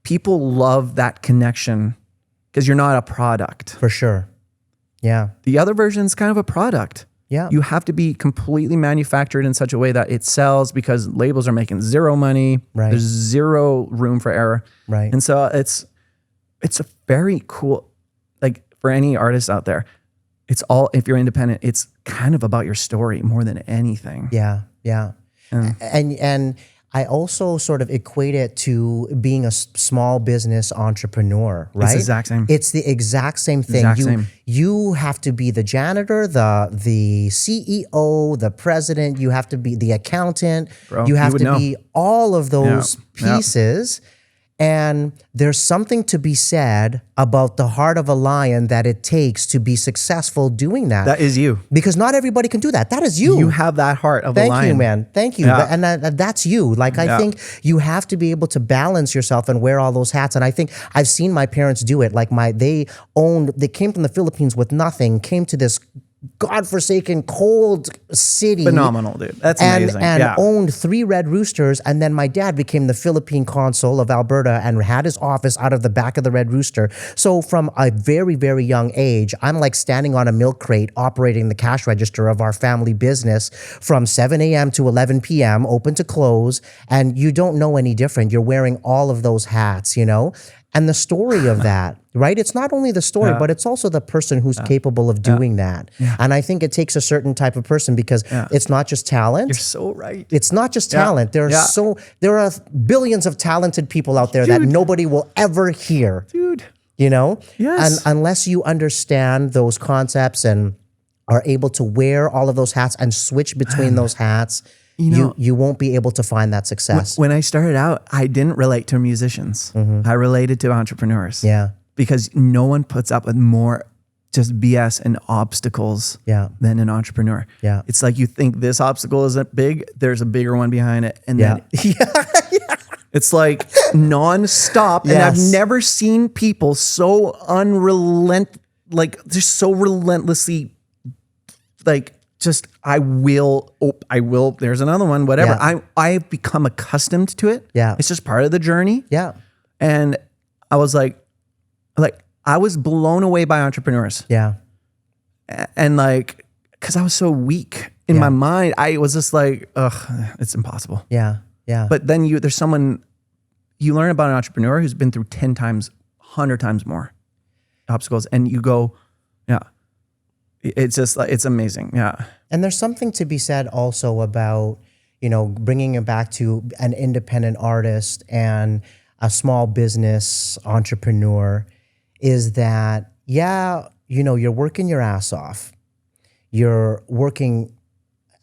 people love that connection because you're not a product. For sure. Yeah. The other version is kind of a product. Yeah. You have to be completely manufactured in such a way that it sells because labels are making zero money. Right. There's zero room for error. Right. And so it's a very cool, like for any artist out there, it's all, if you're independent, it's kind of about your story more than anything. Yeah. Yeah. And I also sort of equate it to being a small business entrepreneur, right? It's the exact same. It's the exact same thing. Exact same. You have to be the janitor, the CEO, the president. You have to be the accountant. Bro, you have you would to know. be all of those Yeah. pieces. And there's something to be said about the heart of a lion that it takes to be successful doing that. That is you. Because not everybody can do that. That is you. You have that heart of a Thank lion. you, man. Thank you. Yeah. And that's you. Like, I think you have to be able to balance yourself and wear all those hats. And I think I've seen my parents do it. Like they came from the Philippines with nothing, came to this godforsaken cold city. Phenomenal, dude. That's amazing. And yeah. owned 3 Red Roosters. And then my dad became the Philippine consul of Alberta and had his office out of the back of the Red Rooster. So from a very, very young age, I'm like standing on a milk crate operating the cash register of our family business from 7 a.m. to 11 p.m., open to close. And you don't know any different. You're wearing all of those hats, you know? And the story of that, right? It's not only the story, but it's also the person who's capable of doing that. And I think it takes a certain type of person because it's not just talent. You're so right. It's not just talent. There are billions of talented people out there that nobody will ever hear. Dude. You know? Yes. And unless you understand those concepts and are able to wear all of those hats and switch between those hats, you won't be able to find that success. When I started out, I didn't relate to musicians. I related to entrepreneurs. Yeah. Because no one puts up with more just BS and obstacles than an entrepreneur. Yeah. It's like you think this obstacle isn't big, there's a bigger one behind it. And then it's like nonstop. And I've never seen people so they're so relentlessly like, just I will, there's another one, whatever. Yeah. I've become accustomed to it. Yeah. It's just part of the journey. Yeah. And I was like I was blown away by entrepreneurs. Yeah. And like, cause I was so weak in my mind. I was just like, it's impossible. Yeah. Yeah. But then there's someone, you learn about an entrepreneur who's been through 10 times, 100 times more obstacles. And you go, it's just like, it's amazing. Yeah. And there's something to be said also about, bringing it back to an independent artist and a small business entrepreneur is that, you're working your ass off. You're working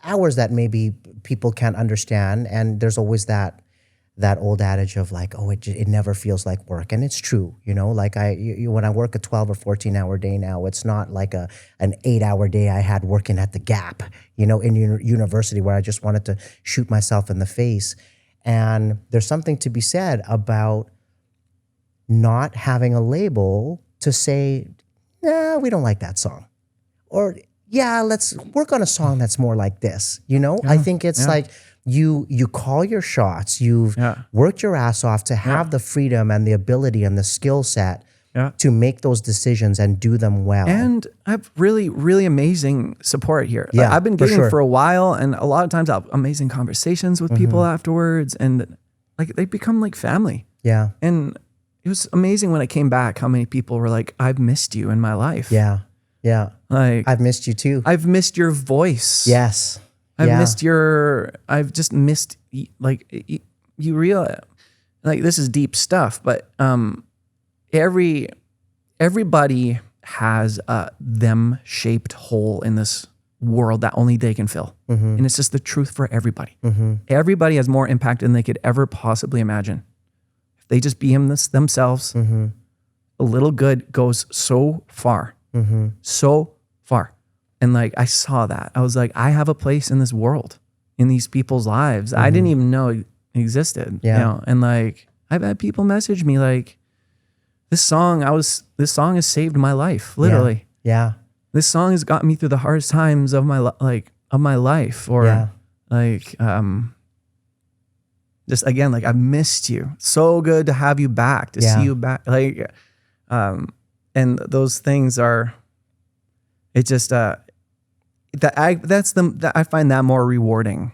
hours that maybe people can't understand. And there's always that old adage of like, it never feels like work. And it's true, like when I work a 12 or 14 hour day now, it's not like an 8-hour day I had working at the Gap, in university where I just wanted to shoot myself in the face. And there's something to be said about not having a label to say, nah, we don't like that song. Or let's work on a song that's more like this, I think it's like, you call your shots. You've worked your ass off to have the freedom and the ability and the skill set to make those decisions and do them well. And I have really, really amazing support here. Yeah, I've been gigging for a while, and a lot of times I have amazing conversations with people afterwards, and like they become like family. Yeah. And it was amazing when I came back how many people were like, I've missed you in my life. Yeah. Yeah. Like I've missed you too. I've missed your voice. Yes. I've just missed, like, you realize, like, this is deep stuff, but every everybody has a them-shaped hole in this world that only they can fill. And it's just the truth for everybody. Everybody has more impact than they could ever possibly imagine. If they just be themselves, a little good goes so far. So far. And like, I saw that. I was like, I have a place in this world, in these people's lives. I didn't even know it existed. Yeah. You know? And like, I've had people message me like, this song has saved my life, literally. Yeah. This song has gotten me through the hardest times of my life. Or like, just again, like, I missed you. So good to have you back, to see you back. Like, and those things are, it just, I find that more rewarding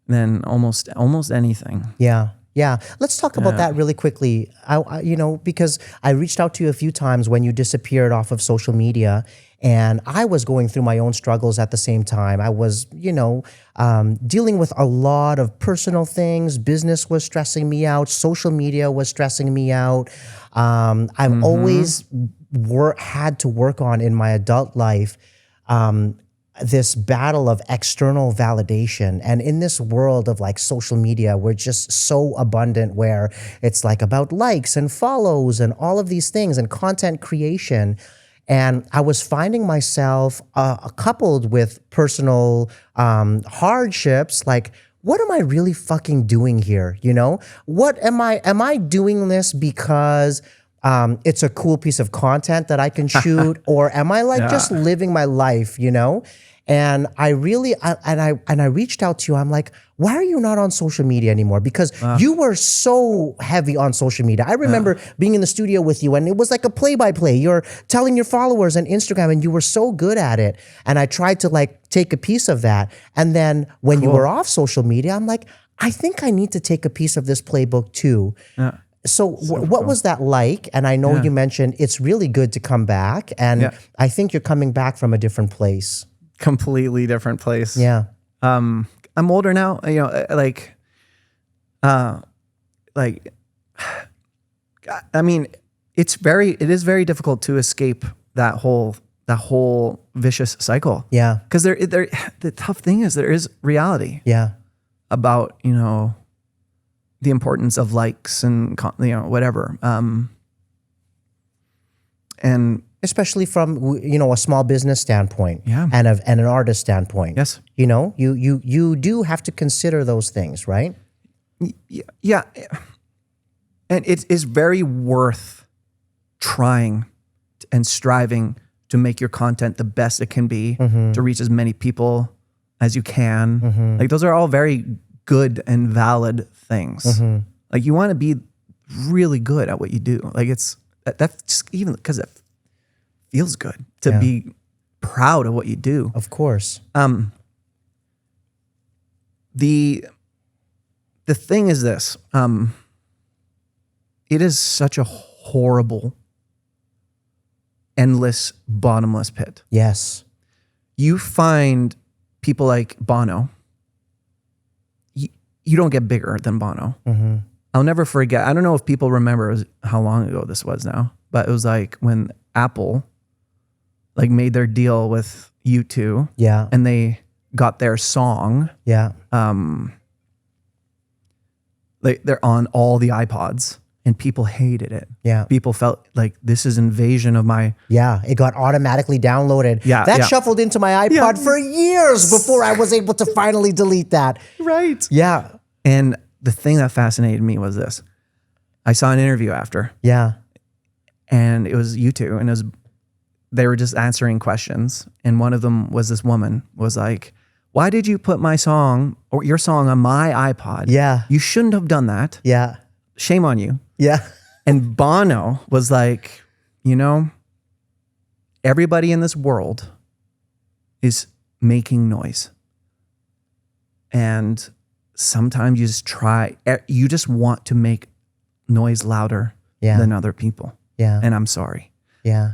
than almost anything. Yeah. Yeah. Let's talk about that really quickly. I because I reached out to you a few times when you disappeared off of social media, and I was going through my own struggles at the same time. I was, dealing with a lot of personal things. Business was stressing me out. Social media was stressing me out. I've always had to work on in my adult life this battle of external validation. And in this world of like social media, we're just so abundant where it's like about likes and follows and all of these things and content creation. And I was finding myself coupled with personal hardships, like, what am I really fucking doing here? What am I doing this because it's a cool piece of content that I can shoot, or am I like just living my life, And I really, I reached out to you. I'm like, why are you not on social media anymore? Because you were so heavy on social media. I remember being in the studio with you, and it was like a play-by-play. You're telling your followers on Instagram, and you were so good at it. And I tried to like take a piece of that. And then when you were off social media, I'm like, I think I need to take a piece of this playbook too. So what was that like? And I know you mentioned it's really good to come back. And I think you're coming back from a different place. Completely different place. Yeah. I'm older now, I mean, it is very difficult to escape that whole vicious cycle. Yeah. Because the tough thing is there is reality. Yeah. About, the importance of likes and, whatever. And especially from, a small business standpoint and an artist standpoint. Yes. You do have to consider those things, right? Yeah. And it is very worth trying and striving to make your content the best it can be, to reach as many people as you can. Like, those are all very good and valid things. Like, you want to be really good at what you do. Like, that's just, even because it feels good to be proud of what you do. Of course. The thing is this, it is such a horrible, endless, bottomless pit. Yes. You find people like Bono, you don't get bigger than Bono. I'll never forget, I don't know if people remember how long ago this was now, but it was like when Apple like made their deal with U2. Yeah. And they got their song. Yeah. They're on all the iPods, and people hated it. Yeah. People felt like, this is invasion of my... Yeah, it got automatically downloaded. Yeah. That shuffled into my iPod for years before I was able to finally delete that. Right. Yeah. And the thing that fascinated me was this. I saw an interview after. Yeah. And it was U2, and they were just answering questions. And one of them was, this woman was like, why did you put my song or your song on my iPod? Yeah. You shouldn't have done that. Yeah. Shame on you. Yeah. And Bono was like, everybody in this world is making noise. And sometimes you just want to make noise louder than other people. Yeah. And I'm sorry. Yeah.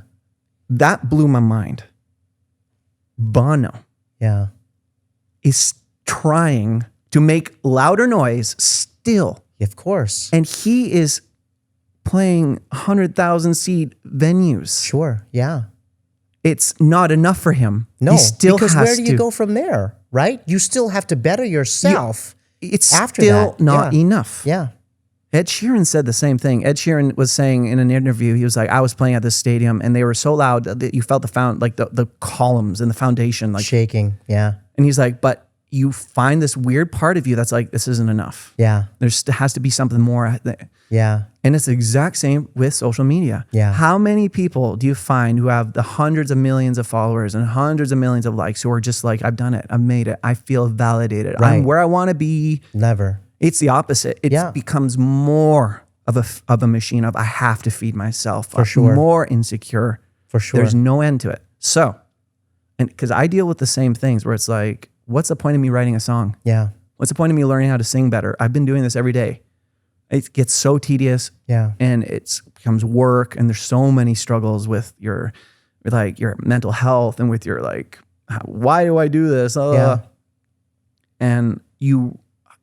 That blew my mind. Bono is trying to make louder noise still. Of course. And he is playing 100,000 seat venues. Sure. Yeah. It's not enough for him. No, he still because has where do you go from there, right? You still have to better yourself. It's after still that. not Yeah. enough. Yeah. Ed Sheeran said the same thing. Ed Sheeran was saying in an interview, he was like, I was playing at this stadium and they were so loud that you felt the columns and the foundation like Shaking. Yeah. And he's like, but you find this weird part of you that's like, this isn't enough. Yeah. There has to be something more. Yeah. And it's the exact same with social media. Yeah. How many people do you find who have the hundreds of millions of followers and hundreds of millions of likes who are just like, I've done it, I've made it, I feel validated, Right. I'm where I want to be. Never. It's the opposite. It Yeah. becomes more of a machine of I have to feed myself. For sure. More insecure. For sure. There's no end to it. So, and because I deal with the same things where it's like, what's the point of me writing a song? Yeah. What's the point of me learning how to sing better? I've been doing this every day. It gets so tedious. Yeah. And it becomes work. And there's so many struggles with your mental health and with your like, why do I do this? Yeah. And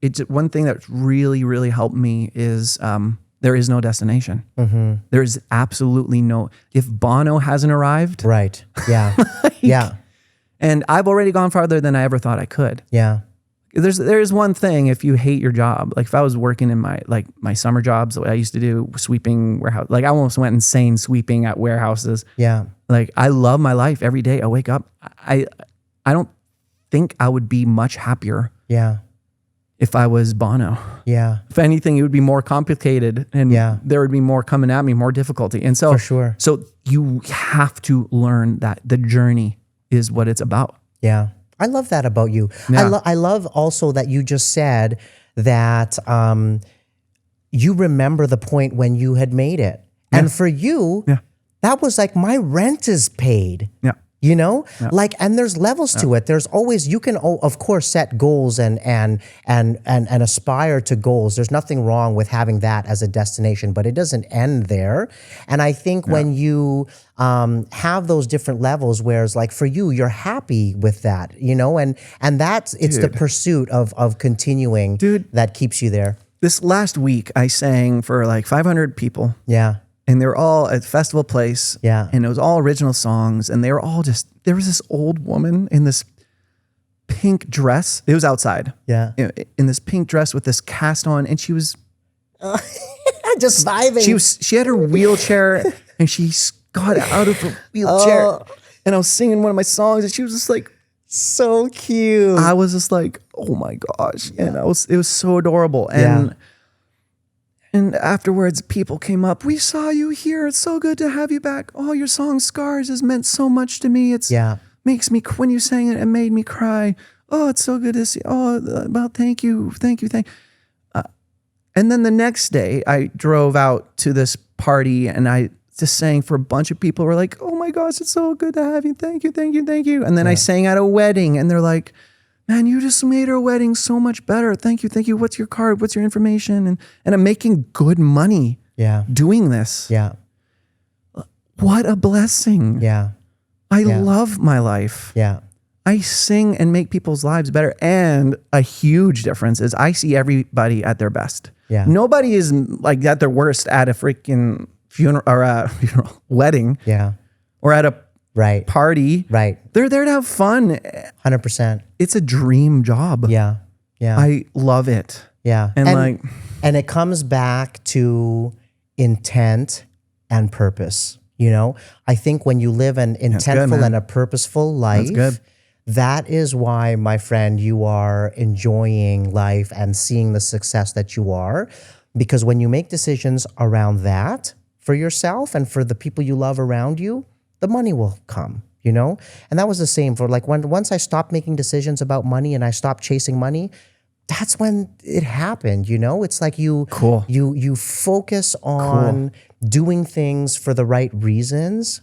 it's one thing that's really, really helped me is there is no destination. Mm-hmm. There is absolutely no, if Bono hasn't arrived. Right. Yeah. Yeah. And I've already gone farther than I ever thought I could. Yeah. There's one thing if you hate your job, like if I was working in my summer jobs, what I used to do, sweeping warehouse, like I almost went insane sweeping at warehouses. Yeah. Like I love my life every day. I wake up. I don't think I would be much happier Yeah. if I was Bono. Yeah. If anything, it would be more complicated and Yeah. there would be more coming at me, more difficulty. And so, For sure. So you have to learn that the journey is what it's about. Yeah. I love that about you. Yeah. I love also that you just said that you remember the point when you had made it. And for you, Yeah. that was like, my rent is paid. Yeah. You know, like, and there's levels to it. There's always, you can, of course, set goals and aspire to goals. There's nothing wrong with having that as a destination, but it doesn't end there. And I think when you have those different levels, where it's like for you, you're happy with that, you know, and it's the pursuit of continuing that keeps you there. This last week, I sang for like 500 people. Yeah. And they were all at Festival Place. Yeah. And it was all original songs. And they were all there was this old woman in this pink dress. It was outside. Yeah. In this pink dress with this cast on. And she was just vibing. She had her wheelchair and she got out of her wheelchair. And I was singing one of my songs and she was just like, so cute. I was just like, oh my gosh. And it was so adorable. And afterwards, people came up. We saw you here. It's so good to have you back. Oh, your song "Scars" has meant so much to me. Makes me, when you sang it, it made me cry. Oh, it's so good to see. Oh, well, thank you. And then the next day, I drove out to this party and I just sang for a bunch of people who were like, oh my gosh, it's so good to have you. Thank you. And then I sang at a wedding and they're like, man, you just made our wedding so much better. Thank you. What's your card? What's your information? And I'm making good money doing this. Yeah. What a blessing. Yeah. I love my life. Yeah. I sing and make people's lives better. And a huge difference is I see everybody at their best. Yeah. Nobody is like at their worst at a freaking funeral or a wedding. Yeah. Or at a party. Right. They're there to have fun. 100%. It's a dream job. Yeah. Yeah. I love it. Yeah. And it comes back to intent and purpose. You know, I think when you live an intentful and a purposeful life, that is why, my friend, you are enjoying life and seeing the success that you are. Because when you make decisions around that for yourself and for the people you love around you, the money will come, you know? And that was the same for like once I stopped making decisions about money and I stopped chasing money, that's when it happened, you know? It's like you focus on doing things for the right reasons,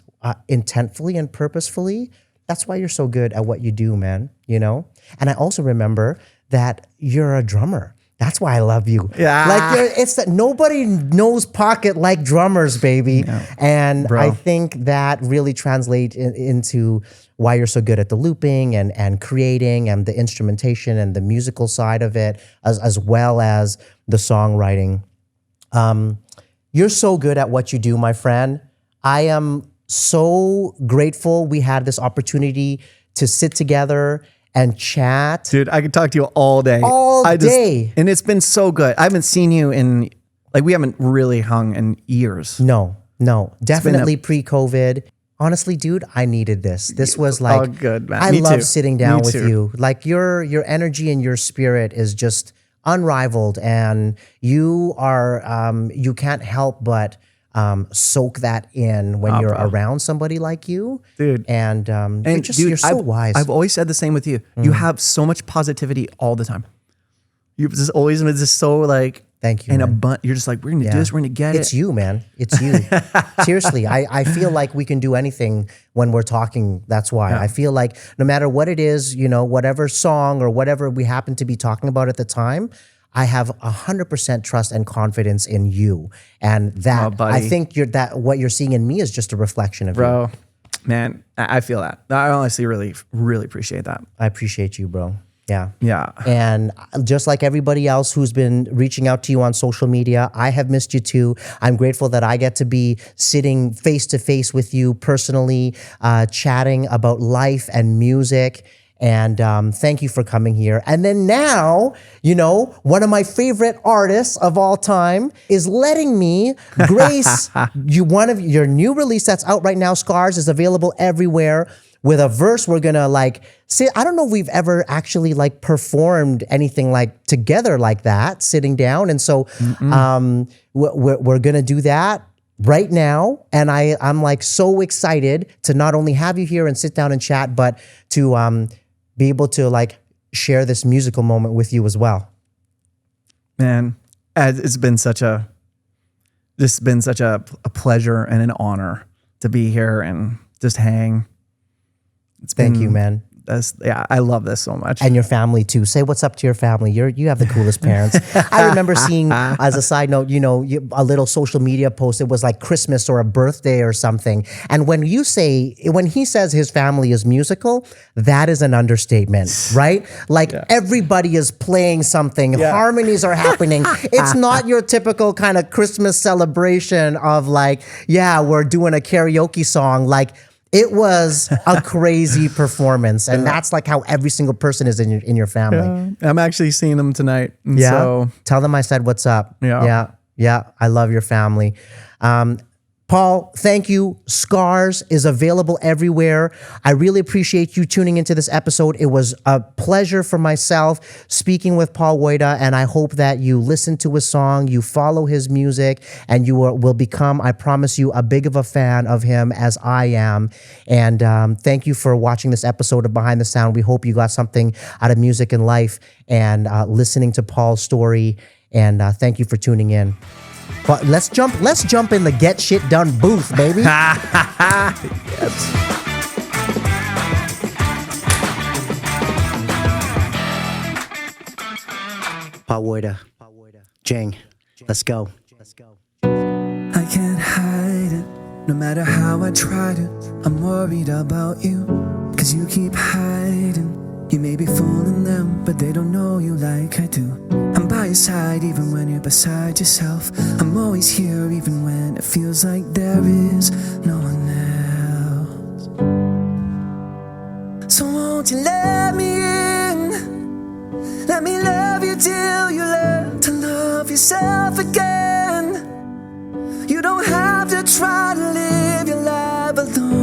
intentfully and purposefully. That's why you're so good at what you do, man, you know? And I also remember that you're a drummer. That's why I love you. Yeah. Like it's that nobody knows pocket like drummers, baby. Yeah. And I think that really translates into why you're so good at the looping and creating and the instrumentation and the musical side of it, as well as the songwriting. You're so good at what you do, my friend. I am so grateful we had this opportunity to sit together and chat. Dude, I could talk to you all day. Day. And it's been so good. I haven't seen you in, like, we haven't really hung in years. No, definitely pre-COVID. Honestly, dude, I needed this. This was like, oh, good, man. I Me love too. sitting down Me with too. you. Like your energy and your spirit is just unrivaled, and you are, you can't help but soak that in when you're around somebody like you, dude. And you're Dude, you're so wise. I've always said the same with you. You have so much positivity all the time. You've just always been just so like, thank you. And man. you're just like, we're gonna do this. We're gonna get It's it. you, man. It's you. Seriously, I feel like we can do anything when we're talking. That's why I feel like no matter what it is, you know, whatever song or whatever we happen to be talking about at the time, I have 100% trust and confidence in you, and that I think what you're seeing in me is just a reflection of you. Bro, man, I feel that. I honestly really, really appreciate that. I appreciate you, bro. Yeah. Yeah. And just like everybody else who's been reaching out to you on social media, I have missed you too. I'm grateful that I get to be sitting face to face with you personally, chatting about life and music. And thank you for coming here. And then now, you know, one of my favorite artists of all time is letting me grace one of your new release that's out right now. Scars is available everywhere. With a verse, we're gonna like say, I don't know if we've ever actually like performed anything like together like that, sitting down. And so we're gonna do that right now. And I'm like so excited to not only have you here and sit down and chat, but to be able to like share this musical moment with you as well. Man, it's been such a pleasure and an honor to be here and just hang. Thank you, man. I love this so much. And your family too. Say what's up to your family. You have the coolest parents. I remember seeing, as a side note, you know, a little social media post. It was like Christmas or a birthday or something. And when he says his family is musical, that is an understatement, right? Like everybody is playing something. Harmonies are happening. It's not your typical kind of Christmas celebration of like, we're doing a karaoke song. Like, it was a crazy performance, and that's like how every single person is in your family. I'm actually seeing them tonight. And so tell them I said what's up. Yeah. I love your family. Paul, thank you. Scars is available everywhere. I really appreciate you tuning into this episode. It was a pleasure for myself speaking with Paul Woida, and I hope that you listen to his song, you follow his music, and you will become, I promise you, a big of a fan of him as I am. And thank you for watching this episode of Behind the Sound. We hope you got something out of music and life and listening to Paul's story. And thank you for tuning in. But let's jump in the get shit done booth, baby. yes. Paul Woida. Jang. Let's go. I can't hide it, no matter how I try to. I'm worried about you, 'cause you keep hiding. You may be fooling them, but they don't know you like I do. I'm by your side even when you're beside yourself. I'm always here even when it feels like there is no one else. So won't you let me in? Let me love you till you learn to love yourself again. You don't have to try to live your life alone.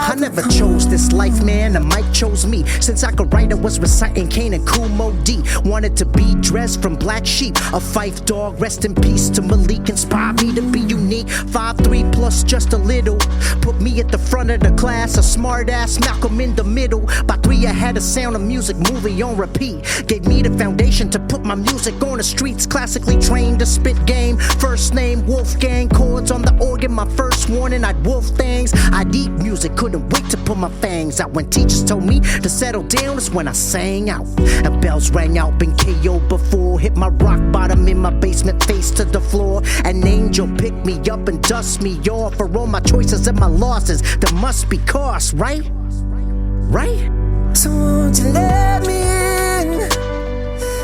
I never chose this life, man, the mic chose me. Since I could write, I was reciting Kane and Kool Mo D. Wanted to be dressed from Black Sheep, a Fife dog, rest in peace to Malik. Inspired me to be unique, 5'3" plus just a little. Put me at the front of the class, a smart ass Malcolm in the middle. By 3 I had a Sound of Music movie on repeat. Gave me the foundation to put my music on the streets. Classically trained to spit game, first name Wolfgang. Chords on the organ, my first warning, I'd wolf things. I'd eat music, couldn't wait to put my fangs out. When teachers told me to settle down, that's when I sang out. And bells rang out, been KO'd before. Hit my rock bottom in my basement, face to the floor. An angel picked me up and dust me off. For all my choices and my losses, there must be cost, right? Right? So won't you let me in?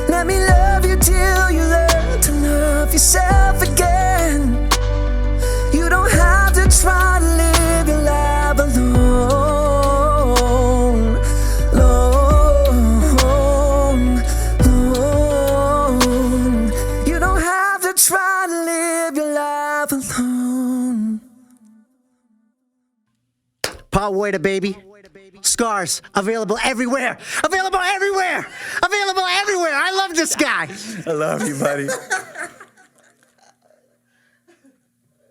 Let me love you till you learn to love yourself again. You don't have to try to live your life alone. Alone. You don't have to try to live your life alone. Paul Woida, baby. Scars, available everywhere. Available everywhere. Available everywhere. I love this guy. I love you, buddy.